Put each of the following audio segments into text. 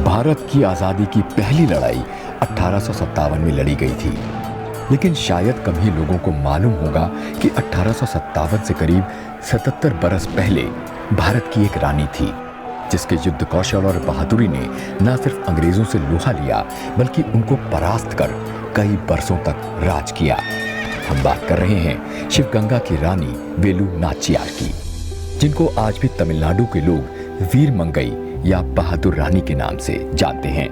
भारत की आजादी की पहली लड़ाई 1857 में लड़ी गई थी, लेकिन शायद कम ही लोगों को मालूम होगा कि 1857 से करीब 77 बरस पहले भारत की एक रानी थी, जिसके युद्ध कौशल और बहादुरी ने न सिर्फ अंग्रेजों से लोहा लिया, बल्कि उनको परास्त कर कई बरसों तक राज किया। हम बात कर रहे हैं शिवगंगा की रानी वेलु नाचियार की, जिनको आज भी तमिलनाडु के लोग वीर मंगई या बहादुर रानी के नाम से जानते हैं।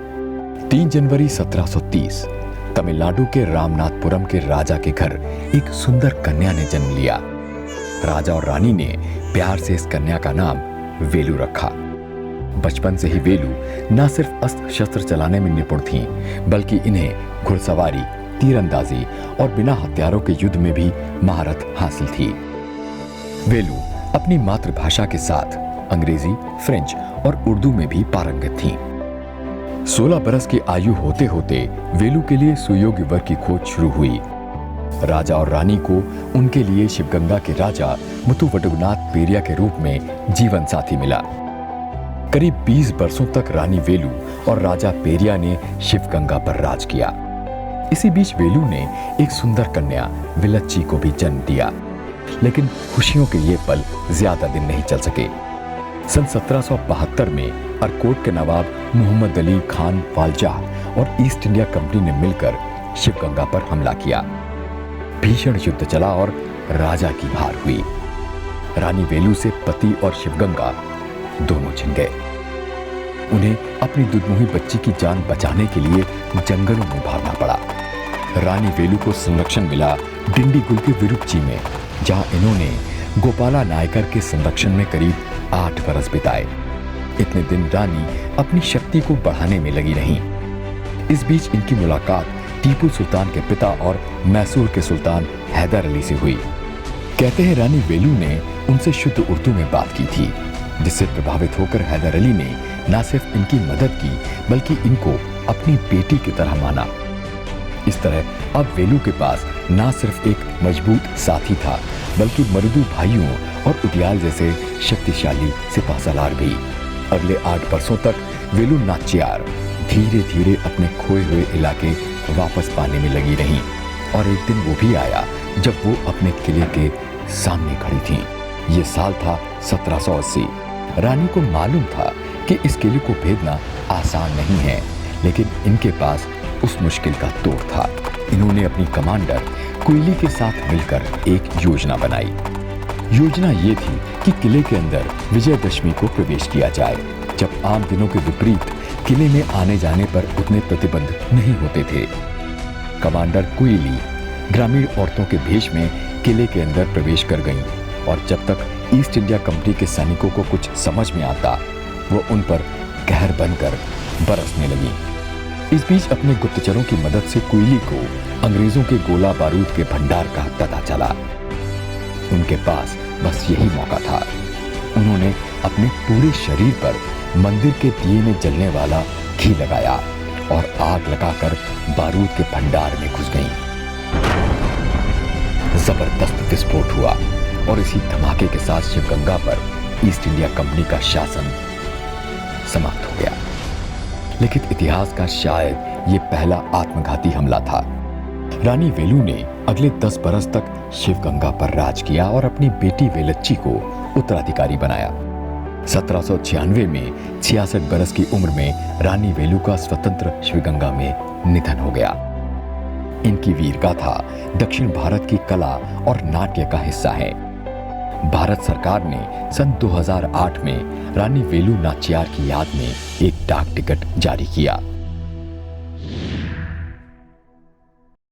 3 जनवरी 1730 तमिलनाडु के रामनाथपुरम के राजा के घर एक सुंदर कन्या ने जन्म लिया। राजा और रानी ने प्यार से इस कन्या का नाम वेलु रखा। बचपन से ही वेलु न सिर्फ अस्त्र शस्त्र चलाने में निपुण थीं, बल्कि इन्हें घुड़सवारी, तीरंदाजी और बिना हथियारों के युद्ध में भी महारत हासिल थी। वेलु अपनी मातृभाषा के साथ अंग्रेजी, फ्रेंच और उर्दू में भी पारंगत थीं। 16 बरस की आयु होते होते वेलु के लिए सुयोग्य वर की खोज शुरू हुई। राजा और रानी को उनके लिए शिवगंगा के राजा मुथुवटुगनाथ पेरिया के रूप में जीवन साथी मिला। करीब 20 बरसों तक रानी वेलु और राजा पेरिया ने शिवगंगा पर राज किया। इसी बीच वेलु ने एक सुंदर कन्या विलच्ची को भी जन्म दिया, लेकिन खुशियों के ये पल ज्यादा दिन नहीं चल सके। सन 1772 में अरकोट के नवाब मोहम्मद अली खान वालजाह और ईस्ट इंडिया कंपनी ने मिलकर शिवगंगा पर हमला किया। भीषण युद्ध चला और राजा की हार हुई। रानी वेलु से पति और शिवगंगा दोनों छिन गए। उन्हें अपनी दुधमुही बच्ची की जान बचाने के लिए जंगलों में भागना पड़ा। रानी वेलु को संरक्षण मिला डिंडीगुल के विरुपची में, जहां इन्होंने गोपाला नायकर के संरक्षण में करीब 8 बरस बिताए। इतने दिन रानी अपनी शक्ति को बढ़ाने में लगी रहीं। इस बीच इनकी मुलाकात टीपू सुल्तान के पिता और मैसूर के सुल्तान हैदर अली से हुई। कहते हैं रानी वेलु ने उनसे शुद्ध उर्दू में बात की थी, जिससे प्रभावित होकर हैदर अली ने न सिर्फ इनकी मदद की, बल्कि इनको अपनी बेटी की तरह माना। इस तरह अब वेलु के पास न सिर्फ एक मजबूत साथी था, बल्कि मर्दू भाइयों और उटियाल जैसे शक्तिशाली सिपाहसालार भी। अगले 8 बरसों तक वेलु नाचियार धीरे धीरे अपने खोए हुए इलाके वापस पाने में लगी रहीं, और एक दिन वो भी आया जब वो अपने किले के सामने खड़ी थीं। ये साल था 1780। रानी को मालूम था कि इस किले को भेदना आसान नहीं है, लेकिन इनके पास उस मुश्किल का तोड़ था। इन्होंने अपनी कमांडर कुइली के साथ मिलकर एक योजना बनाई। योजना ये थी कि किले के अंदर विजयदशमी को प्रवेश किया जाए, जब आम दिनों के विपरीत किले में आने जाने पर उतने प्रतिबंध नहीं होते थे। कमांडर कुइली ग्रामीण औरतों के भेष में किले के अंदर प्रवेश कर गईं, और जब तक ईस्ट इंडिया कंपनी के सैनिकों को कुछ समझ में आता, वो उन पर कहर बनकर बरसने लगी। इस बीच अपने गुप्तचरों की मदद से कुइली को अंग्रेजों के गोला बारूद के भंडार का पता चला। उनके पास बस यही मौका था। उन्होंने अपने पूरे शरीर पर मंदिर के दिए में जलने वाला घी लगाया और आग लगाकर बारूद के भंडार में घुस गईं। जबरदस्त विस्फोट हुआ और इसी धमाके के साथ शिवगंगा पर ईस्ट इंडिया कंपनी का शासन समाप्त हो गया। लेकिन इतिहास का शायद ये पहला आत्मघाती हमला था। रानी वेलु ने अगले 10 बरस तक शिवगंगा पर राज किया और अपनी बेटी वेलच्ची को उत्तराधिकारी बनाया। 1796 में 66 बरस की उम्र में रानी वेलु का स्वतंत्र शिवगंगा में निधन हो गया। इनकी वीर गाथा दक्षिण भारत की कला और नाट्य का हिस्सा है। भारत सरकार ने सन 2008 में रानी वेलु नाचियार की याद में एक डाक टिकट जारी किया।